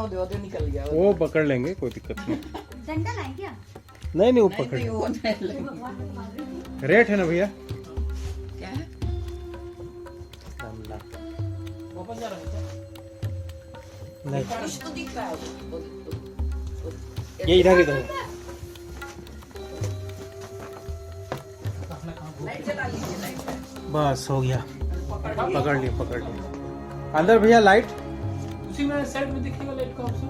वो निकल गया। वो पकड़ लेंगे, कोई दिक्कत नहीं। डंडा लाए क्या? नहीं नहीं, वो पकड़ नहीं, वो नहीं हे लगे। भगवान को मार रही थी। रेट है ना भैया? क्या है? वापस जा रहा है क्या? नहीं, कुछ तो दिख रहा है ये इधर इधर। अपना काम हो लाइट जला लीजिए, लाइट बस हो गया, पकड़ पकड़ लिया पकड़ लिया। अंदर भैया लाइट। उसी में साइड में दिखेगा लाइट का ऑप्शन।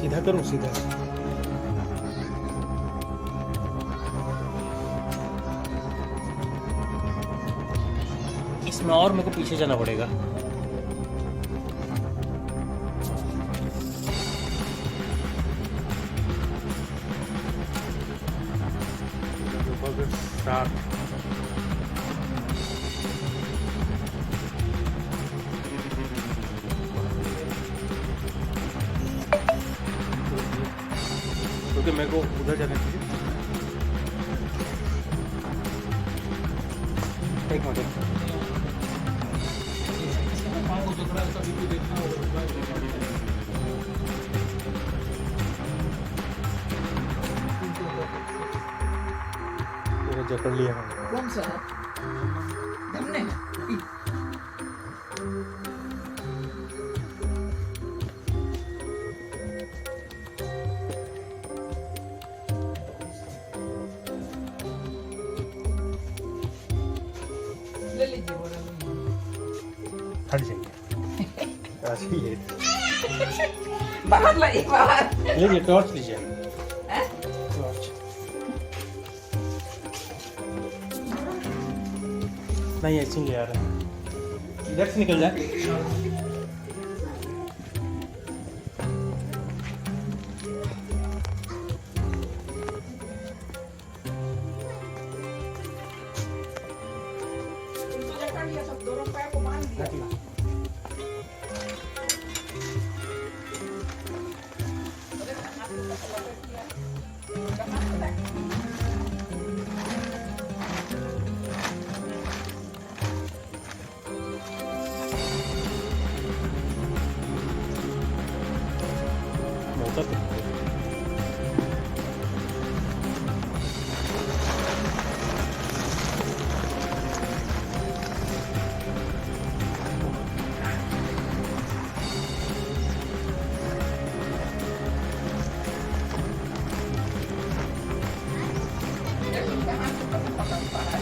सीधा करूँ सीधा? इसमें और मेरे को पीछे जाना पड़ेगा। स्टार्ट। क्योंकि मेरे को उधर जाना चाहिए। एक मिनट। पाँव को झुक रहा है, कभी भी देखना होगा। मेरा जकड़ लिया मैंने। कौन सा है? हमने ले लीजिए वो ले लीजिए। हट जाइए। ऐसे ही है। बाहर लाइए, बाहर। लीजिए टॉर्च लीजिए। हैं? टॉर्च नहीं, ऐसे ही ले आ रहा है। इधर से निकल जाए। इनको जकड़ लिया, सब दोनों पैर को बांध दिया। हट ला। मौका तो ये तुमके हाथ को पकड़ पा रहा है।